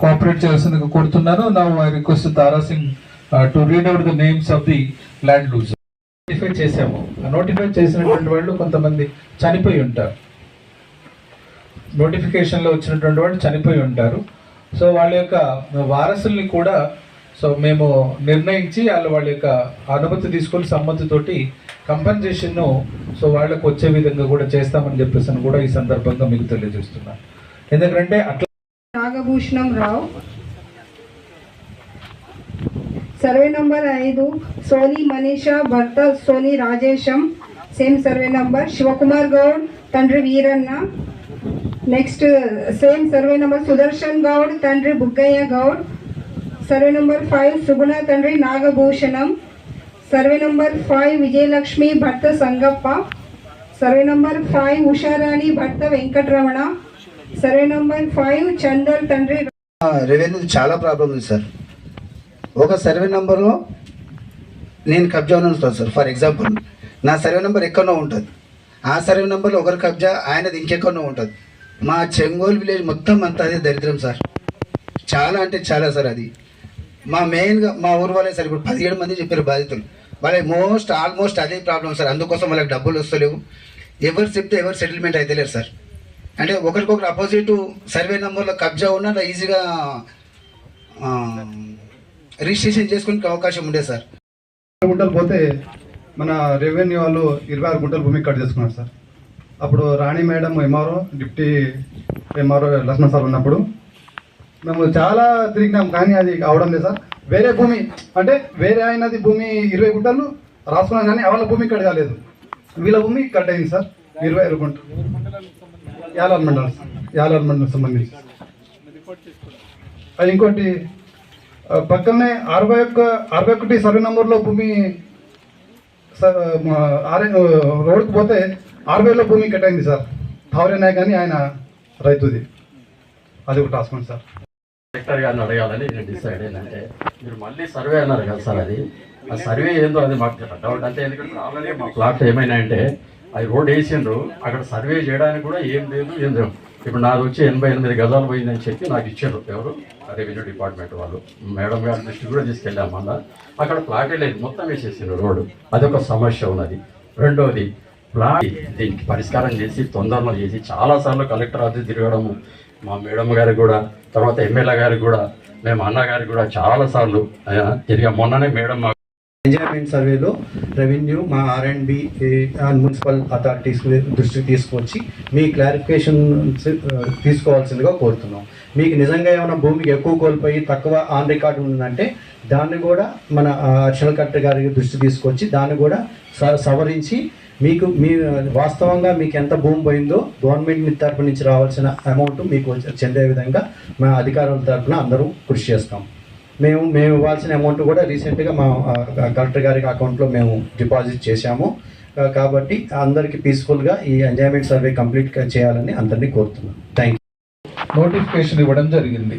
Cooperate చేయాల్సిందిగా కోరుతున్నాను. Now I request Tara Singh to read out the names of the land loser. Notify చేశాము. Notify చేసినటువంటి వాళ్ళు కొంతమంది చనిపోయి ఉంటారు, నోటిఫికేషన్లో వచ్చినటువంటి వాళ్ళు చనిపోయి ఉంటారు. సో వాళ్ళ యొక్క వారసుల్ని కూడా మేము నిర్ణయించి వాళ్ళ యొక్క అనుమతి తీసుకొని సమ్మతితోటి కంపెన్సేషన్ను వాళ్ళకు వచ్చే విధంగా కూడా చేస్తామని చెప్పేసి కూడా ఈ సందర్భంగా మీకు తెలియజేస్తున్నాను. ఎందుకంటే అట్లా నాగభూషణం రావు, సర్వే నంబర్ 5, సోనీ మనీషా భర్త Soni Rajesham, same survey number. Shivakumar Goud తండ్రి Veeranna. Next same survey number Sudarshan Goud తండ్రి బుగ్గయ్య గౌడ్. సర్వే నంబర్ 5 సుగుణ తండ్రి నాగభూషణం. సర్వే నంబర్ 5 విజయలక్ష్మి భర్త సంగప్ప. సర్వే నంబర్ 5 ఉషారాణి భర్త వెంకటరమణ. సర్వే నంబర్ 5 చందర్ తండ్రి. రెవెన్యూ చాలా ప్రాబ్లం ఉంది సార్. ఒక సర్వే నెంబర్లో నేను కబ్జా ఉన్నాను సార్. ఫర్ ఎగ్జాంపుల్ నా సర్వే నెంబర్ ఎక్కడో ఉంటుంది, ఆ సర్వే నెంబర్లో ఒకరి కబ్జా ఆయనది ఇంకెక్కడో ఉంటుంది. మా చెంగోల్ విలేజ్ మొత్తం అంతా అదే దరిద్రం సార్. చాలా అంటే చాలా సార్. అది మా మెయిన్గా మా ఊరు వాళ్ళే సార్. ఇప్పుడు 17 మంది చెప్పారు బాధితులు. వాళ్ళకి ఆల్మోస్ట్ అదే ప్రాబ్లం సార్. అందుకోసం వాళ్ళకి డబ్బులు వస్తలేవు, ఎవరు చెప్తే ఎవరు సెటిల్మెంట్ అయితే లేరు సార్. అంటే ఒకరికొకరు అపోజిట్ సర్వే నెంబర్లో కబ్జా ఉన్నా ఈజీగా రిజిస్ట్రేషన్ చేసుకునే అవకాశం ఉండే సార్. గుంటలు పోతే మన రెవెన్యూ వాళ్ళు 26 గుంటలు భూమి కట్ చేసుకున్నారు సార్. అప్పుడు Rani madam MRO, deputy MRO Laxman sir ఉన్నప్పుడు మేము చాలా తిరిగినాం, కానీ అది అవడం లేదు సార్. వేరే భూమి అంటే వేరే అయినది భూమి 20 గుంటలు రాసుకున్నాం, కానీ వాళ్ళ భూమి కట్ కాలేదు. వీళ్ళ భూమి కట్ అయింది సార్ 25 గుంటలు. యాలాల్ మండలం సంబంధించి. అది ఇంకోటి పక్కనే 61 సర్వే నెంబర్లో భూమి రోడ్కి పోతే 60లో భూమి కట్టయింది సార్. థౌరేనాయ్ కానీ ఆయన రైతుది. అది ఒకటి రాసుకోండి సార్. కలెక్టర్ గారిని అడగాలని నేను డిసైడ్ ఏంటంటే, మీరు మళ్ళీ సర్వే అన్నారు కదా సార్, అది ఆ సర్వే ఏందో అది మాకు డౌట్. అంటే ఎందుకంటే ఆల్రెడీ మా ప్లాట్ ఏమైనా అంటే అది రోడ్ వేసిండ్రు, అక్కడ సర్వే చేయడానికి కూడా ఏం లేదు. ఇప్పుడు నాది వచ్చి 88 గజాలు పోయిందని చెప్పి నాకు ఇచ్చారు ఎవరు, రెవెన్యూ డిపార్ట్మెంట్ వాళ్ళు. మేడం గారి దృష్టి కూడా తీసుకెళ్ళాం. మళ్ళీ అక్కడ ప్లాటే లేదు, మొత్తం వేసేసిండ్రు రోడ్డు. అదొక సమస్య ఉన్నది. రెండోది ప్లాట్ దీనికి పరిష్కారం చేసి తొందరలో చేసి చాలాసార్లు కలెక్టర్ ఆఫీస్ తిరగడము, మా మేడం గారికి కూడా, తర్వాత ఎమ్మెల్యే గారికి కూడా, మేము అన్నగారికి కూడా చాలాసార్లు తిరిగా. మొన్ననే మేడం ఎంజాయ్మెంట్ సర్వేలో రెవెన్యూ మా R&B అండ్ మున్సిపల్ అథారిటీస్ దృష్టికి తీసుకొచ్చి మీ క్లారిఫికేషన్ తీసుకోవాల్సిందిగా కోరుతున్నాం. మీకు నిజంగా ఏమైనా భూమికి ఎక్కువ కోల్పోయి తక్కువ ఆన్ రికార్డు ఉందంటే దాన్ని కూడా మన అడిషనల్ కలెక్టర్ గారి దృష్టి తీసుకొచ్చి దాన్ని కూడా సవరించి మీకు వాస్తవంగా మీకు ఎంత భూమి పోయిందో గవర్నమెంట్ తరపు నుంచి రావాల్సిన అమౌంట్ మీకు చెందే విధంగా మా అధికారుల తరఫున అందరూ కృషి చేస్తాం. మేము ఇవ్వాల్సిన అమౌంట్ కూడా రీసెంట్గా మా కలెక్టర్ గారి అకౌంట్లో మేము డిపాజిట్ చేశాము. కాబట్టి అందరికీ పీస్ఫుల్గా ఈ ఎంజాయ్మెంట్ సర్వే కంప్లీట్ చేయాలని అందరినీ కోరుతున్నాం. Thank you. నోటిఫికేషన్ ఇవ్వడం జరిగింది.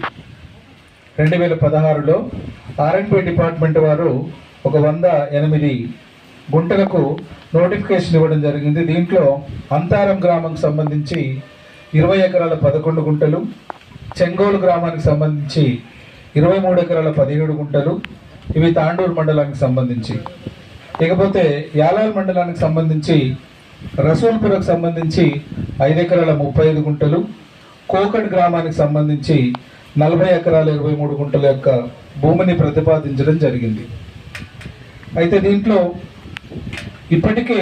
2016లో R&B డిపార్ట్మెంట్ వారు ఒక 108 గుంటలకు నోటిఫికేషన్ ఇవ్వడం జరిగింది. దీంట్లో అంతారం గ్రామానికి సంబంధించి 20 ఎకరాల 11 గుంటలు, చెంగోలు గ్రామానికి సంబంధించి 23 ఎకరాల 17 గుంటలు, ఇవి తాండూరు మండలానికి సంబంధించి. ఇకపోతే యాలాల్ మండలానికి సంబంధించి రసూల్పురకు సంబంధించి 5 ఎకరాల 35 గుంటలు, కోకట్ గ్రామానికి సంబంధించి 40 ఎకరాల 23 గుంటల యొక్క భూమిని ప్రతిపాదించడం జరిగింది. అయితే దీంట్లో ఇప్పటికే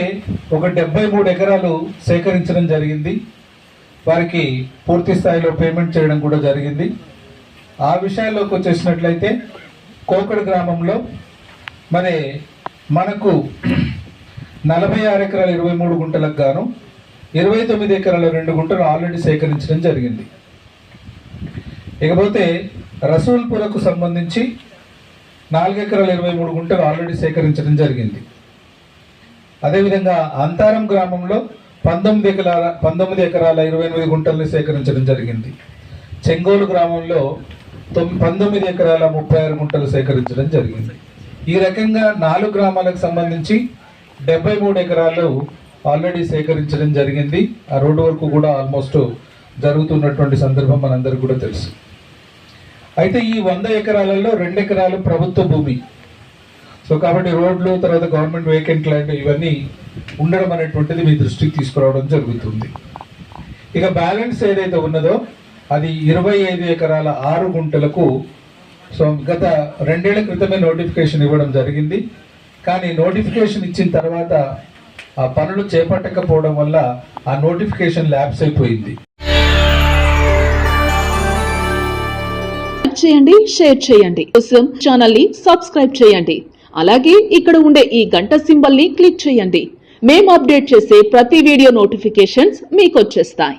ఒక 73 ఎకరాలు సేకరించడం జరిగింది. వారికి పూర్తి స్థాయిలో పేమెంట్ చేయడం కూడా జరిగింది. ఆ విషయాల్లోకి వచ్చేసినట్లయితే కోకడ్ గ్రామంలో మనకు 46 ఎకరాల 23 గుంటలకు గాను 29 ఎకరాల 2 గుంటలు ఆల్రెడీ సేకరించడం జరిగింది. ఇకపోతే రసూల్పురకు సంబంధించి 4 ఎకరాల 23 గుంటలు ఆల్రెడీ సేకరించడం జరిగింది. అదేవిధంగా అంతారం గ్రామంలో 19 ఎకరాల 28 గుంటల్ని సేకరించడం జరిగింది. చెంగోలు గ్రామంలో 19 ఎకరాల 36 గుంటలు సేకరించడం జరిగింది. ఈ రకంగా 4 గ్రామాలకు సంబంధించి 73 ఎకరాలు ఆల్రెడీ సేకరించడం జరిగింది. ఆ రోడ్డు వరకు కూడా ఆల్మోస్ట్ జరుగుతున్నటువంటి సందర్భం మనందరికీ కూడా తెలుసు. అయితే ఈ 100 ఎకరాలలో 2 ఎకరాలు ప్రభుత్వ భూమి. సో కాబట్టి రోడ్లు, తర్వాత గవర్నమెంట్ వేకెంట్ ల్యాండ్ ఇవన్నీ ఉండడం అనేటువంటిది మీ దృష్టికి తీసుకురావడం జరుగుతుంది. ఇక బ్యాలెన్స్ ఏదైతే ఉన్నదో అది 25 ఎకరాల 6 గుంటలకు సో గత 2 ఏళ్ల క్రితమే నోటిఫికేషన్ ఇవ్వడం జరిగింది. కానీ నోటిఫికేషన్ ఇచ్చిన తర్వాత ఆ పనులు చేపట్టకపోవడం వల్ల ఆ నోటిఫికేషన్ ల్యాప్స్ అయిపోయింది. చేయండి, షేర్ చేయండి, కోసం ఛానల్ ని సబ్స్క్రైబ్ చేయండి. అలాగే ఇక్కడ ఉండే ఈ గంట సింబల్ ని క్లిక్ చేయండి. మేము అప్డేట్ చేసే ప్రతి వీడియో నోటిఫికేషన్స్ మీకు వచ్చేస్తాయి.